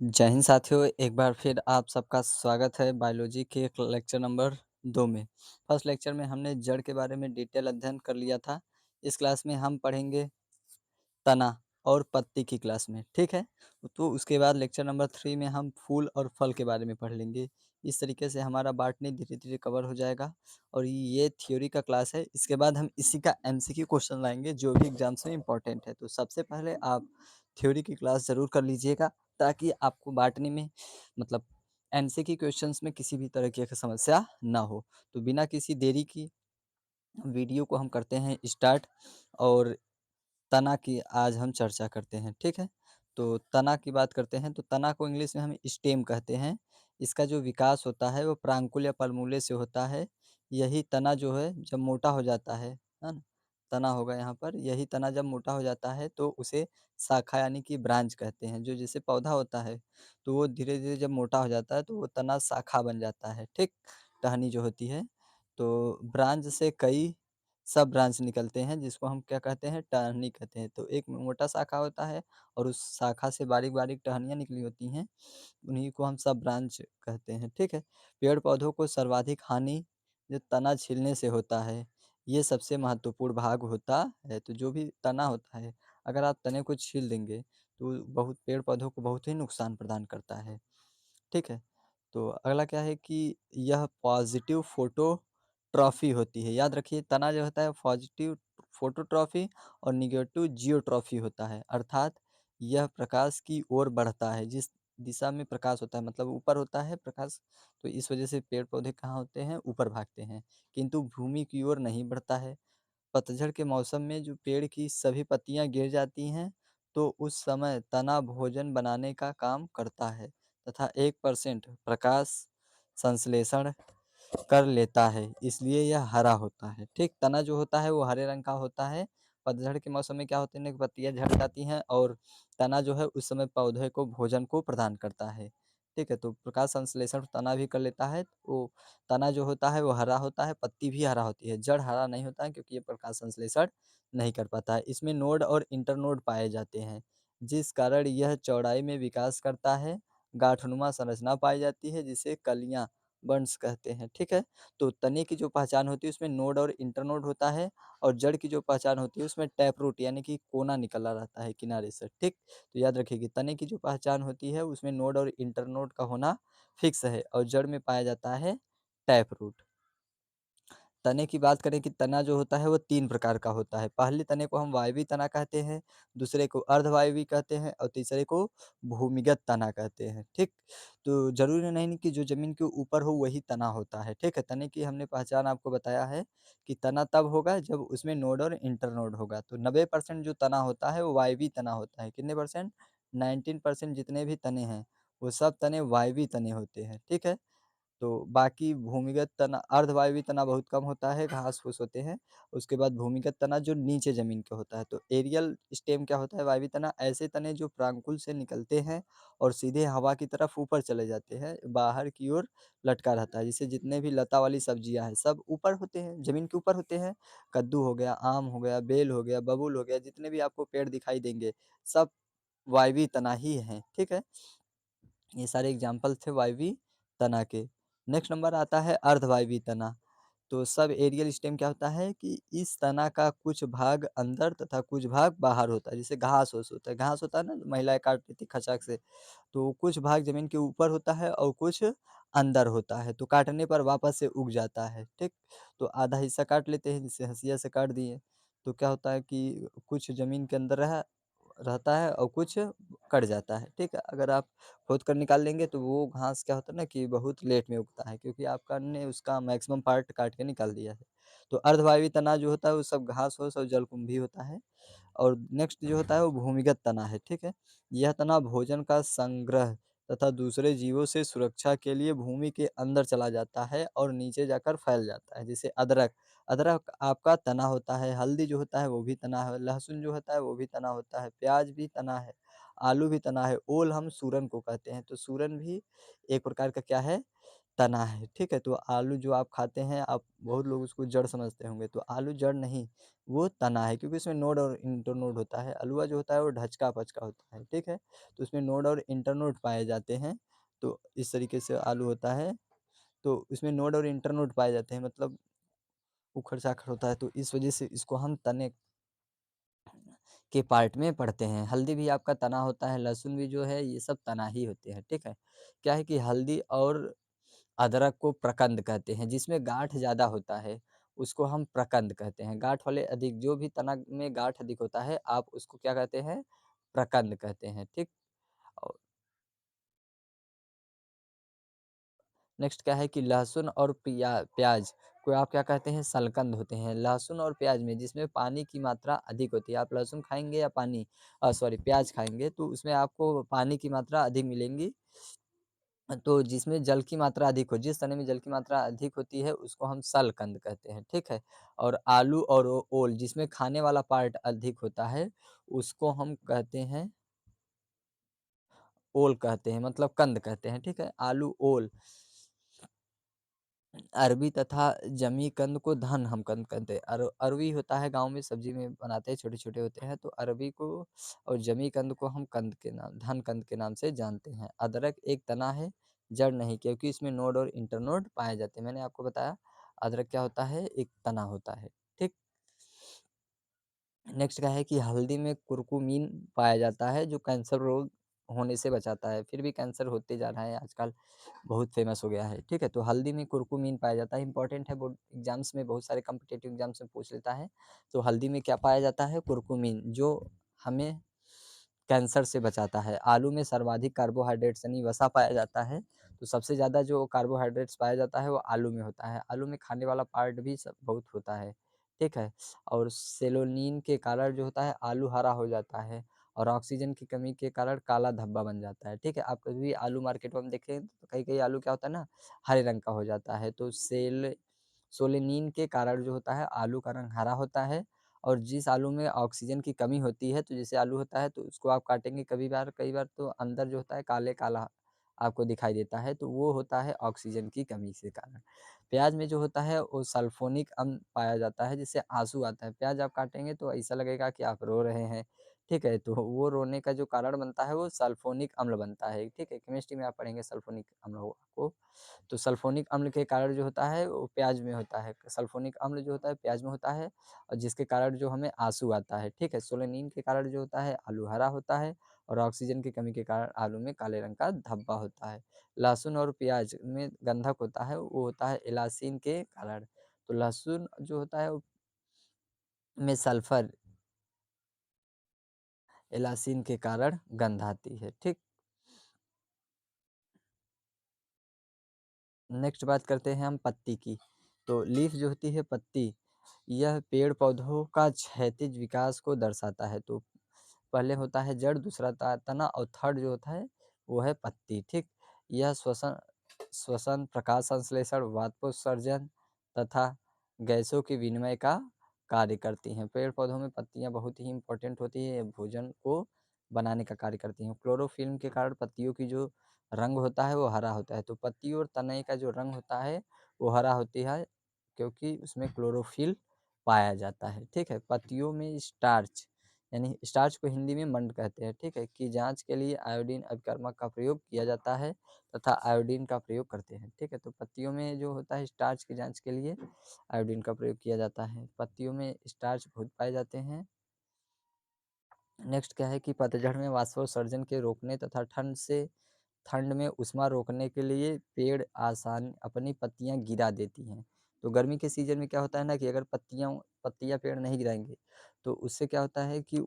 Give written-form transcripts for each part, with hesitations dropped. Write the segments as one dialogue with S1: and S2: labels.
S1: जय हिंद साथियों, एक बार फिर आप सबका स्वागत है बायोलॉजी के लेक्चर नंबर 2 में। फर्स्ट लेक्चर में हमने जड़ के बारे में डिटेल अध्ययन कर लिया था। इस क्लास में हम पढ़ेंगे तना और पत्ती की क्लास में, ठीक है? तो उसके बाद लेक्चर नंबर 3 में हम फूल और फल के बारे में पढ़ लेंगे। इस तरीके से हमारा बॉटनी धीरे-धीरे कवर हो जाएगा और ये थ्योरी का क्लास है। इसके बाद हम इसी का एमसीक्यू क्वेश्चन लाएँगे जो भी एग्ज़ाम्स में इम्पोर्टेंट है। तो सबसे पहले आप थ्योरी की क्लास ज़रूर कर लीजिएगा ताकि आपको बॉटनी में मतलब एमसीक्यू क्वेश्चंस में किसी भी तरीके की समस्या ना हो। तो बिना किसी देरी की वीडियो को हम करते हैं स्टार्ट और तना की आज हम चर्चा करते हैं, ठीक है? तो तना की बात करते हैं तो तना को इंग्लिश में हम स्टेम कहते हैं। इसका जो विकास होता है वो प्रांकुल या पलमूले से होता है। यही तना जो है जब मोटा हो जाता है ना? तना होगा यहाँ पर, यही तना जब मोटा हो जाता है तो उसे शाखा यानी कि ब्रांच कहते हैं। जो जैसे पौधा होता है तो वो धीरे-धीरे जब मोटा हो जाता है तो वो तना शाखा बन जाता है, ठीक? टहनी जो होती है, तो ब्रांच से कई सब ब्रांच निकलते हैं जिसको हम क्या कहते हैं टहनी कहते हैं। तो एक मोटा शाखा होता है और उस शाखा से बारीक-बारीक टहनियाँ निकली होती हैं, उन्हीं को हम सब ब्रांच कहते हैं, ठीक है? पेड़-पौधों को सर्वाधिक हानि जो तना छीलने से होता है, ये सबसे महत्वपूर्ण भाग होता है। तो जो भी तना होता है, अगर आप तने को छील देंगे, तो बहुत पेड़-पौधों को बहुत ही नुकसान प्रदान करता है, ठीक है? तो अगला क्या है कि यह पॉज़िटिव फ़ोटोट्रॉफ़ी होती है। याद रखिए तना जो होता है पॉज़िटिव फ़ोटोट्रॉफ़ी और नेगेटिव जियोट्रॉफ़ी होता है। अर्थात यह प्रकाश की ओर बढ़ता है, जिस दिशा में प्रकाश होता है मतलब ऊपर होता है प्रकाश, तो इस वज़ह से पेड़-पौधे कहाँ होते हैं? ऊपर भागते हैं, किंतु भूमि की ओर नहीं बढ़ता है। पतझड़ के मौसम में जो पेड़ की सभी पत्तियाँ गिर जाती हैं, तो उस समय तना भोजन बनाने का काम करता है तथा 1% प्रकाश संश्लेषण कर लेता है, इसलिए यह हरा होता है, ठीक? तना जो होता है वो हरे रंग का होता है। पतझड़ के मौसम में क्या होते हैं ना कि पत्तियाँ झड़ जाती हैं और तना जो है उस समय पौधे को भोजन को प्रदान करता है, ठीक है? तो प्रकाश संश्लेषण तना भी कर लेता है, तो तना जो होता है वो हरा होता है, पत्ती भी हरा होती है। जड़ हरा नहीं होता है क्योंकि ये प्रकाश संश्लेषण नहीं कर पाता है। इसमें नोड और इंटरनोड पाए जाते हैं, जिस कारण यह चौड़ाई में विकास करता है। गांठनुमा संरचना पाई जाती है जिसे कलियाँ बंड्स कहते हैं, ठीक है? तो तने की जो पहचान होती है उसमें नोड और इंटरनोड होता है और जड़ की जो पहचान होती है उसमें टैप रूट यानी कि कोना निकला रहता है किनारे से, ठीक? तो याद रखिए कि तने की जो पहचान होती है उसमें नोड और इंटरनोड का होना फिक्स है और जड़ में पाया जाता है टैप रूट। तने की बात करें कि तना जो होता है वो 3 प्रकार का होता है। पहले तने को हम वायवीय तना कहते हैं, दूसरे को अर्धवायवीय कहते हैं और तीसरे को भूमिगत तना कहते हैं, ठीक? तो ज़रूरी नहीं कि जो ज़मीन के ऊपर हो वही तना होता है, ठीक है? तने की हमने पहचान आपको बताया है कि तना तब होगा जब उसमें नोड और इंटरनोड होगा। तो 90% जो तना होता है वो वायवीय तना होता है। कितने परसेंट? 19% जितने भी तने हैं, वो सब तने वायवीय तने होते हैं, ठीक है? तो बाकी भूमिगत तना अर्धवायवीय तना बहुत कम होता है, घास-फूस होते हैं। उसके बाद भूमिगत तना जो नीचे ज़मीन के होता है। तो एरियल स्टेम क्या होता है वायवीय तना ऐसे तने जो प्रांकुल से निकलते हैं और सीधे हवा की तरफ ऊपर चले जाते हैं, बाहर की ओर लटका रहता है। जैसे जितने भी लता वाली सब्जियाँ हैं, सब ऊपर होते हैं, ज़मीन के ऊपर होते हैं। कद्दू हो गया, आम हो गया, बेल हो गया, बबूल हो गया, जितने भी आपको पेड़ दिखाई देंगे, सब वायवीय तना ही हैं, ठीक है? ये सारे एग्जाम्पल थे वायवीय तना के। नेक्स्ट नंबर आता है अर्धवायवीय तना। तो सब एरियल स्टेम क्या होता है कि इस तना का कुछ भाग अंदर तथा कुछ भाग बाहर होता है। जैसे घास-फूस होता है, घास होता है ना महिलाएँ काट देती खचाक से, तो कुछ भाग ज़मीन के ऊपर होता है और कुछ अंदर होता है, तो काटने पर वापस से उग जाता है, ठीक? तो आधा हिस्सा काट लेते हैं, जैसे हँसिया से काट दिए, तो क्या होता है कि कुछ ज़मीन के अंदर रहता है और कुछ कट जाता है, ठीक है? अगर आप खोद कर निकाल लेंगे तो वो घास क्या होता है ना कि बहुत लेट में उगता है क्योंकि आपका ने उसका मैक्सिमम पार्ट काट के निकाल दिया है। तो अर्धवायवीय तना जो होता है वो सब घास-फूस और जलकुंभी होता है। और नेक्स्ट जो होता है वो भूमिगत तना है, ठीक है? यह तना भोजन का संग्रह तथा दूसरे जीवों से सुरक्षा के लिए भूमि के अंदर चला जाता है और नीचे जाकर फैल जाता है। जैसे अदरक, अदरक आपका तना होता है, हल्दी जो होता है वो भी तना है, लहसुन जो होता है वो भी तना होता है, प्याज भी तना है आलू भी तना है, ओल हम सूरन को कहते हैं, तो सूरन भी एक प्रकार का क्या है, तना है, ठीक है। तो आलू जो आप खाते हैं, आप बहुत लोग उसको जड़ समझते होंगे, तो आलू जड़ नहीं, वो तना है, क्योंकि उसमें नोड और इंटरनोड होता है। अलुआ जो होता है वो ढचका-पचका होता है, ठीक है। तो उसमें नोड और इंटरनोड पाए जाते हैं, तो इस तरीके से आलू होता है। तो इसमें नोड और इंटरनोड पाए जाते हैं, मतलब उखड़-साखड़ होता है, तो इस वजह से इसको हम तने के पार्ट में पढ़ते हैं। हल्दी भी आपका तना होता है, लहसुन भी जो है ये सब तना ही होते हैं, ठीक है। क्या है कि हल्दी और अदरक को प्रकंद कहते हैं, जिसमें गाँठ ज़्यादा होता है, उसको हम प्रकंद कहते हैं। गाँठ वाले अधिक, जो भी तना में गाँठ अधिक होता है, आप उसको क्या कहते हैं, प्रकंद कहते हैं, ठीक। और नेक्स्ट क्या है कि लहसुन और प्याज को आप क्या कहते हैं, सलकंद होते हैं। लहसुन और प्याज में जिसमें पानी की मात्रा अधिक होती है, आप लहसुन खाएँगे या सॉरी प्याज खाएँगे, तो उसमें आपको पानी की मात्रा अधिक मिलेंगी। तो जिसमें जल की मात्रा अधिक हो, जिस तने में जल की मात्रा अधिक होती है, उसको हम सलकंद कहते हैं, ठीक है। और आलू और ओल जिसमें खाने वाला पार्ट अधिक होता है, उसको हम कहते हैं, ओल कहते हैं, मतलब कंद कहते हैं, ठीक है। आलू, ओल, अरबी तथा जमी कंद को धन हम कंद कहते हैं। अरवी होता है, गाँव में सब्जी में बनाते हैं, छोटे-छोटे होते हैं, तो अरबी को और जमी कंद को हम कंद के नाम, धन कंद के नाम से जानते हैं। अदरक एक तना है, जड़ नहीं, क्योंकि इसमें नोड और इंटरनोड पाए जाते हैं। मैंने आपको बताया अदरक क्या होता है, एक तना होता है, ठीक। नेक्स्ट क्या है कि हल्दी में कुर्कुमीन पाया जाता है, जो कैंसर रोग होने से बचाता है। फिर भी कैंसर होते जा रहा है आजकल, बहुत फेमस हो गया है, ठीक है। तो हल्दी में कुर्कुमीन पाया जाता है, इंपॉर्टेंट है, बोर्ड एग्जाम्स में बहुत सारे कॉम्पिटिटिव एग्जाम्स में पूछ लेता है। तो हल्दी में क्या पाया जाता है, कुर्कुमीन, जो हमें कैंसर से बचाता है। आलू में सर्वाधिक कार्बोहाइड्रेट्स यानी वसा पाया जाता है, तो सबसे ज़्यादा जो कार्बोहाइड्रेट्स पाया जाता है वो आलू में होता है। आलू में खाने वाला पार्ट भी सब बहुत होता है, ठीक है। और सेलोनीन के कारण जो होता है आलू हरा हो जाता है, और ऑक्सीजन की कमी के कारण काला धब्बा बन जाता है, ठीक है। आप कभी भी आलू मार्केट में देखें तो कई-कई आलू क्या होता है ना, हरे रंग का हो जाता है, तो सोलेनिन के कारण जो होता है आलू का रंग हरा होता है। और जिस आलू में ऑक्सीजन की कमी होती है, तो जैसे आलू होता है तो उसको आप काटेंगे कई बार तो अंदर जो होता है काले-काला आपको दिखाई देता है, तो वो होता है ऑक्सीजन की कमी से कारण। प्याज में जो होता है वो सल्फ़ोनिक अम्ल पाया जाता है, जिससे आँसू आता है। प्याज आप काटेंगे तो ऐसा लगेगा कि आप रो रहे हैं, ठीक है? तो वो रोने का जो कारण बनता है वो सल्फ़ोनिक अम्ल बनता है, ठीक है? केमिस्ट्री में आप पढ़ेंगे सल्फ़ोनिक अम्ल को। तो सल्फ़ोनिक अम्ल के कारण जो होता है वो प्याज में होता है। सल्फ़ोनिक अम्ल जो होता है प्याज में होता है, और जिसके कारण जो हमें आँसू आता है, ठीक है? सोलेनिन के कारण जो होता है आलू हरा होता है, और ऑक्सीजन की कमी के कारण आलू में काले रंग का धब्बा होता है। लहसुन और प्याज में गंधक होता है, वो होता है एलासीन के कारण। तो लहसुन जो होता है में सल्फ़र, एलासीन के कारण गंध आती है, ठीक। नेक्स्ट बात करते हैं हम पत्ती की। तो लीफ जो होती है, पत्ती, यह पेड़ पौधों का क्षैतिज विकास को दर्शाता है। तो पहले होता है जड़, दूसरा तना, और थर्ड जो होता है वो है पत्ती, ठीक। यह श्वसन श्वसन, प्रकाश संश्लेषण, वाष्पोत्सर्जन तथा गैसों के विनिमय का कार्य करती हैं। पेड़ पौधों में पत्तियां बहुत ही इंपॉर्टेंट होती है, ये भोजन को बनाने का कार्य करती हैं। क्लोरोफिल्म के कारण पत्तियों की जो रंग होता है वो हरा होता है। तो पत्ती और तनई का जो रंग होता है वो हरा होती है, क्योंकि उसमें क्लोरोफिल पाया जाता है, ठीक है। पत्तियों में स्टार्च, यानी स्टार्च को हिंदी में मंड कहते हैं, ठीक है, की जांच के लिए आयोडीन अभिकर्मक का प्रयोग किया जाता है तथा आयोडीन का प्रयोग करते हैं, ठीक है। तो पत्तियों में जो होता है स्टार्च की जांच के लिए आयोडीन का प्रयोग किया जाता है। पत्तियों में स्टार्च बहुत पाए जाते हैं। नेक्स्ट क्या है कि पतझड़ में वाष्पोत्सर्जन के रोकने तथा ठंड में ऊष्मा रोकने के लिए पेड़ आसान अपनी पत्तियां गिरा देती हैं। तो गर्मी के सीजन में क्या होता है ना कि अगर पत्तियां पेड़ नहीं गिराएंगे, तो उससे क्या होता है कि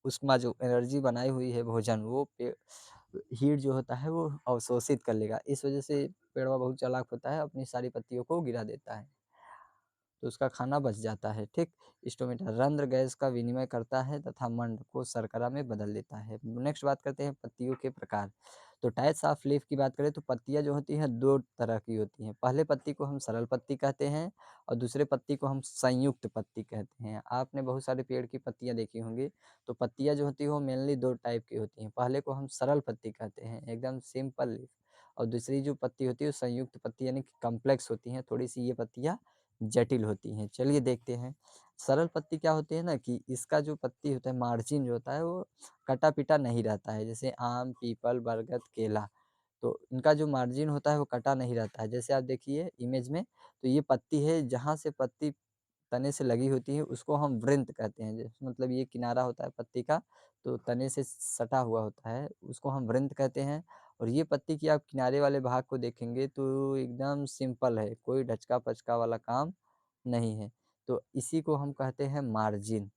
S1: ऊष्मा जो एनर्जी बनाई हुई है भोजन, वो हीट जो होता है वो अवशोषित कर लेगा। इस वजह से पेड़वा बहुत चालाक होता है, अपनी सारी पत्तियों को गिरा देता है, तो उसका खाना बच जाता है, ठीक। स्टोमेटा रंध्र गैस का विनिमय करता है तथा मंड को शर्करा में बदल देता है। नेक्स्ट बात करते हैं पत्तियों के प्रकार। तो टाइप्स ऑफ लीफ की बात करें तो पत्तियाँ जो होती हैं 2 तरह की होती हैं। पहले पत्ती को हम सरल पत्ती कहते हैं और दूसरे पत्ती को हम संयुक्त पत्ती कहते हैं। आपने बहुत सारे पेड़ की पत्तियाँ देखी होंगी, तो पत्तियाँ जो होती हैं वो मेनली 2 टाइप की होती हैं। पहले को हम सरल पत्ती कहते हैं, एकदम सिंपल लीफ, और दूसरी जो पत्ती होती है वो संयुक्त पत्ती यानी कि कॉम्प्लेक्स होती हैं, थोड़ी-सी ये पत्तियाँ जटिल होती हैं। चलिए देखते हैं। सरल पत्ती क्या होती है ना कि इसका जो पत्ती होता है, मार्जिन जो होता है वो कटा-पिटा नहीं रहता है। जैसे आम, पीपल, बरगद, केला, तो इनका जो मार्जिन होता है वो कटा नहीं रहता है। जैसे आप देखिए इमेज में, तो ये पत्ती है, जहाँ से पत्ती तने से लगी होती है उसको हम वृंत कहते हैं। जैसे मतलब ये किनारा होता है पत्ती का, तो तने से सटा हुआ होता है, उसको हम वृंत कहते हैं। और ये पत्ती की आप किनारे वाले भाग को देखेंगे तो एकदम सिंपल है, कोई ढचका-पचका वाला काम नहीं है। तो इसी को हम कहते हैं मार्जिन।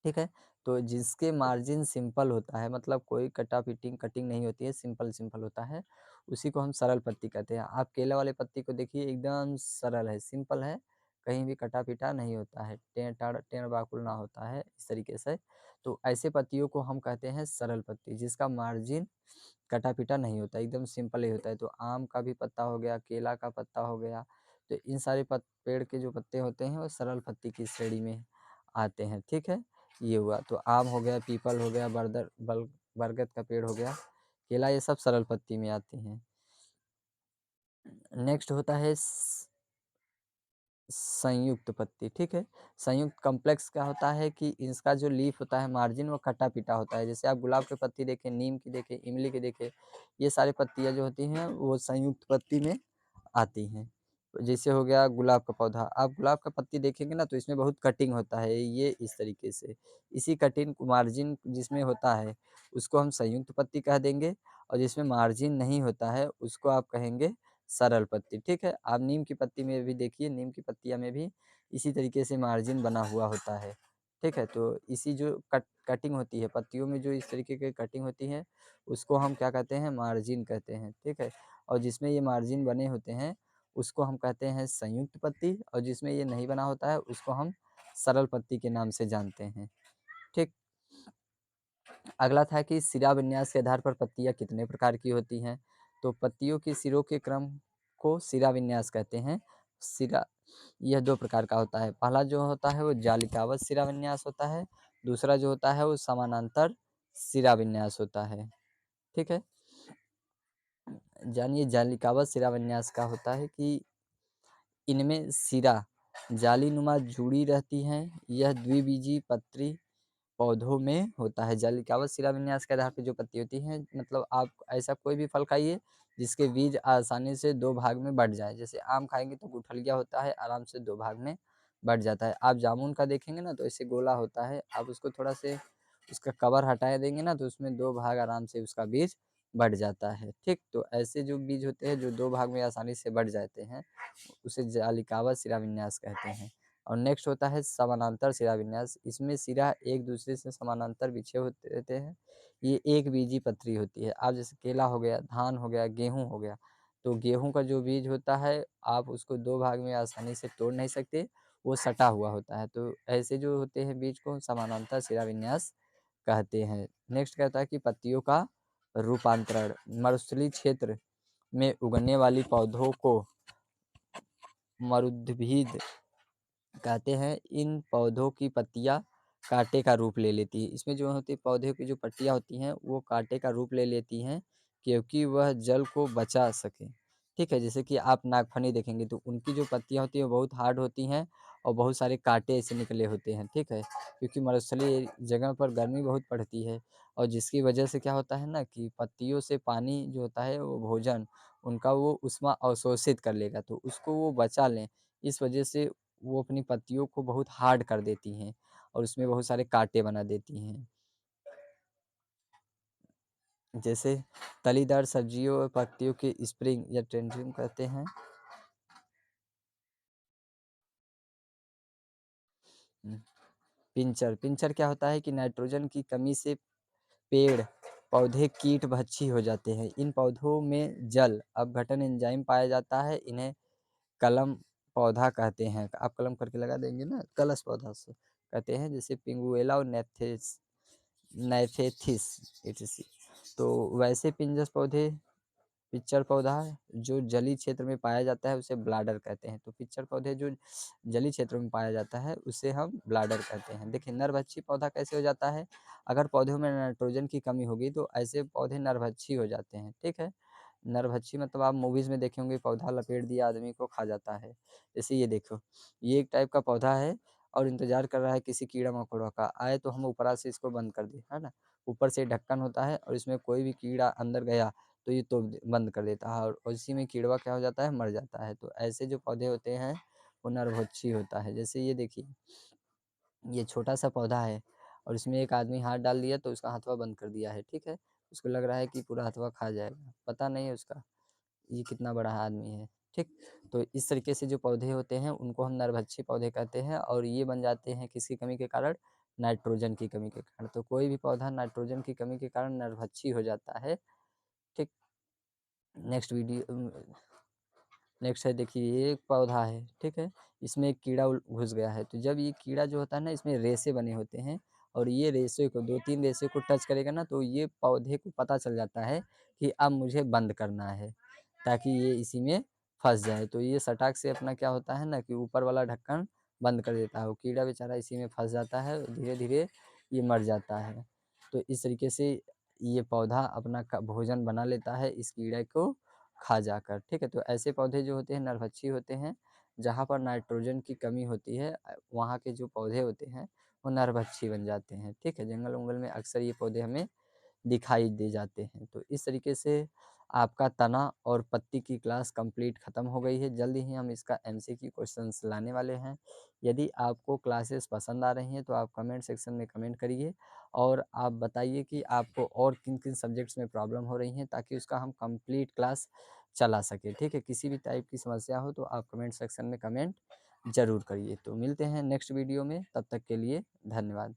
S1: ठीक है? तो जिसके मार्जिन सिंपल होता है, मतलब कोई कटिंग कटिंग नहीं होती है, सिंपल सिंपल होता है, उसी को हम सरल पत्ती कहते हैं। आप केला वाले पत्ती को देखिए, एकदम सरल है, सिंपल है, कहीं भी कटा-पिटा नहीं होता है, टेढ़-बाकुल ना होता है, इस तरीके से। तो ऐसे पत्तियों को हम कहते हैं सरल पत्ती, जिसका मार्जिन कटा-पिटा नहीं होता, एकदम सिंपल ही होता है। तो आम का भी पत्ता हो गया, केला का पत्ता हो गया, तो इन सारे पेड़ के जो पत्ते होते हैं वो सरल पत्ती की श्रेणी में आते हैं। ठीक है? ये हुआ, तो आम हो गया, पीपल हो गया, बरगद का पेड़ हो गया, केला, ये सब सरल पत्ती में आते हैं। नेक्स्ट होता है संयुक्त पत्ती। ठीक है? संयुक्त कॉम्प्लेक्स क्या होता है कि इसका जो लीफ होता है, मार्जिन, वो कटा-पिटा होता है। जैसे आप गुलाब की पत्ती देखें, नीम की देखें, इमली की देखें, ये सारी पत्तियाँ जो होती हैं वो संयुक्त पत्ती में आती हैं। जैसे हो गया गुलाब का पौधा, आप गुलाब का पत्ती देखेंगे ना तो इसमें बहुत कटिंग होता है, ये इस तरीके से। इसी कटिंग मार्जिन जिसमें होता है उसको हम संयुक्त पत्ती कह देंगे, और जिसमें मार्जिन नहीं होता है उसको आप कहेंगे सरल पत्ती। ठीक है? आप नीम की पत्ती में भी देखिए, नीम की पत्तियाँ में भी इसी तरीके से मार्जिन बना हुआ होता है। ठीक है? तो इसी जो कटिंग होती है, पत्तियों में जो इस तरीके की कटिंग होती है उसको हम क्या कहते हैं, मार्जिन कहते हैं। ठीक है? और जिसमें ये मार्जिन बने होते हैं उसको हम कहते हैं संयुक्त पत्ती, और जिसमें ये नहीं बना होता है उसको हम सरल पत्ती के नाम से जानते हैं। ठीक। अगला था कि सिरा विन्यास के आधार पर पत्तियां कितने प्रकार की होती हैं। तो पत्तियों के सिरों के क्रम को सिरा विन्यास कहते हैं। सिरा यह 2 प्रकार का होता है। पहला जो होता है वो जालिकावत सिरा विन्यास होता है, दूसरा जो होता है वो समानांतर सिरा विन्यास होता है। ठीक है? जानिए जालिकावत सिरा विन्यास का होता है कि इनमें सिरा जालीनुमा जुड़ी रहती हैं। यह द्विबीजीय पत्री पौधों में होता है। जालिकावत शिलान्यास के आधार पे जो पत्ती होती हैं, मतलब आप ऐसा कोई भी फल खाइए जिसके बीज आसानी से 2 भाग में बँट जाएँ। जैसे आम खाएँगे तो गुठलिया होता है, आराम से 2 भाग में बँट जाता है। आप जामुन का देखेंगे ना तो ऐसे गोला होता है, आप उसको थोड़ा से उसका कवर हटा देंगे ना तो उसमें 2 भाग आराम से उसका बीज बँट जाता है। ठीक? तो ऐसे जो बीज होते हैं जो 2 भाग में आसानी से बँट जाते हैं, उसे जालिकावत शिलान्यास कहते हैं। और नेक्स्ट होता है समानांतर शिलान्यास। इसमें सिरा एक दूसरे से समानांतर बिछे होते रहते हैं। ये एक बीजी पत्री होती है। आप जैसे केला हो गया, धान हो गया, गेहूँ हो गया, तो गेहूँ का जो बीज होता है आप उसको 2 भाग में आसानी से तोड़ नहीं सकते, वो सटा हुआ होता है। तो ऐसे जो होते हैं बीज को समानांतर शिलान्यास कहते हैं। नेक्स्ट कहता है कि पत्तियों का रूपांतरण। मरुस्थलीय क्षेत्र में उगने वाली पौधों को मरुद्भिद कहते हैं। इन पौधों की पत्तियाँ काँटे का रूप ले लेती हैं। इसमें जो होती है पौधे की जो पत्तियाँ होती हैं वो काँटे का रूप ले लेती हैं, क्योंकि वह जल को बचा सकें। ठीक है? जैसे कि आप नागफनी देखेंगे तो उनकी जो पत्तियाँ होती हैं वो बहुत हार्ड होती हैं और बहुत सारे काँटे ऐसे निकले होते हैं। ठीक है? क्योंकि मरुस्थलीय जगह पर गर्मी बहुत पड़ती है, और जिसकी वजह से क्या होता है ना कि पत्तियों से पानी जो होता है वो भोजन उनका वो ऊष्मा अवशोषित कर लेगा, तो उसको वो बचा लें, इस वजह से वो अपनी पत्तियों को बहुत हार्ड कर देती हैं और उसमें बहुत सारे काँटे बना देती हैं। जैसे तलीदार सब्जियों और पत्तियों के स्प्रिंग या टेंड्रिल कहते हैं। हुँ, पिंचर क्या होता है कि नाइट्रोजन की कमी से पेड़ पौधे कीट-भक्षी हो जाते हैं। इन पौधों में जल अपघटन एंजाइम पाया जाता है। इन्हें कलम पौधा कहते हैं। आप कलम करके लगा देंगे ना, कलश पौधा से कहते हैं, जैसे पिंगुएला और नेथेस नेफेथिस एटीसी। तो वैसे पिंजस पौधे पिच्चर पौधा जो जलीय क्षेत्र में पाया जाता है उसे ब्लाडर कहते हैं। तो पिच्चर पौधे जो जलीय क्षेत्र में पाया जाता है उसे हम ब्लाडर कहते हैं। देखिए नरभक्षी पौधा कैसे हो जाता है, अगर पौधों में नाइट्रोजन की कमी होगी तो ऐसे पौधे नरभक्षी हो जाते हैं, ठीक है। नरभक्षी मतलब आप मूवीज़ में देखे होंगे, पौधा लपेट दिया आदमी को खा जाता है। जैसे ये देखो, ये एक टाइप का पौधा है और इंतज़ार कर रहा है किसी कीड़ा-मकोड़ा का आए तो हम ऊपरा से इसको बंद कर दें, है ना? ऊपर से ढक्कन होता है और इसमें कोई भी कीड़ा अंदर गया तो ये तो बंद कर देता है और इसी में कीड़वा क्या हो जाता है, मर जाता है। तो ऐसे जो पौधे होते हैं वो नरभक्षी होता है। जैसे ये देखिए, ये छोटा-सा पौधा है और इसमें एक आदमी हाथ डाल दिया तो उसका हथवा बंद कर दिया है, ठीक है? उसको लग रहा है कि पूरा हथवा खा जाएगा, पता नहीं है उसका ये कितना बड़ा आदमी है, ठीक? तो इस तरीके से जो पौधे होते हैं उनको हम नरभक्षी पौधे कहते हैं और ये बन जाते हैं किसकी कमी के कारण? नाइट्रोजन की कमी के कारण। तो कोई भी पौधा नाइट्रोजन की कमी के कारण नरभक्षी हो जाता है, ठीक? नेक्स्ट नेक्स्ट है, देखिए ये एक पौधा है, ठीक है? इसमें एक कीड़ा घुस गया है, तो जब ये कीड़ा जो होता है ना इसमें रेशे बने होते हैं और ये रेशे को 2-3 रेशे को टच करेगा ना तो ये पौधे को पता चल जाता है कि अब मुझे बंद करना है, ताकि ये इसी में फँस जाए। तो ये सटाक से अपना क्या होता है ना कि ऊपर वाला ढक्कन बंद कर देता है, वो कीड़ा बेचारा इसी में फँस जाता है, धीरे-धीरे ये मर जाता है। तो इस तरीके से ये पौधा अपना क भोजन बना लेता है इस कीड़े को खा जाकर, ठीक है? तो ऐसे पौधे जो होते हैं नरभक्षी होते हैं, जहाँ पर नाइट्रोजन की कमी होती है वहाँ के जो पौधे होते हैं, वो नरभक्षी बन जाते हैं, ठीक है? जंगल-वंगल में अक्सर ये पौधे हमें दिखाई दे जाते हैं। तो इस तरीके से आपका तना और पत्ती की क्लास कंप्लीट ख़त्म हो गई है। जल्द ही हम इसका एमसीक्यू क्वेश्चंस लाने वाले हैं। यदि आपको क्लासेस पसंद आ रही हैं तो आप कमेंट सेक्शन में कमेंट करिए और आप बताइए कि आपको और किन-किन सब्जेक्ट्स में प्रॉब्लम हो रही हैं ताकि उसका हम कंप्लीट क्लास चला सकें, ठीक है? किसी भी टाइप की समस्या हो तो आप कमेंट सेक्शन में कमेंट ज़रूर करिए। तो मिलते हैं नेक्स्ट वीडियो में, तब तक के लिए धन्यवाद।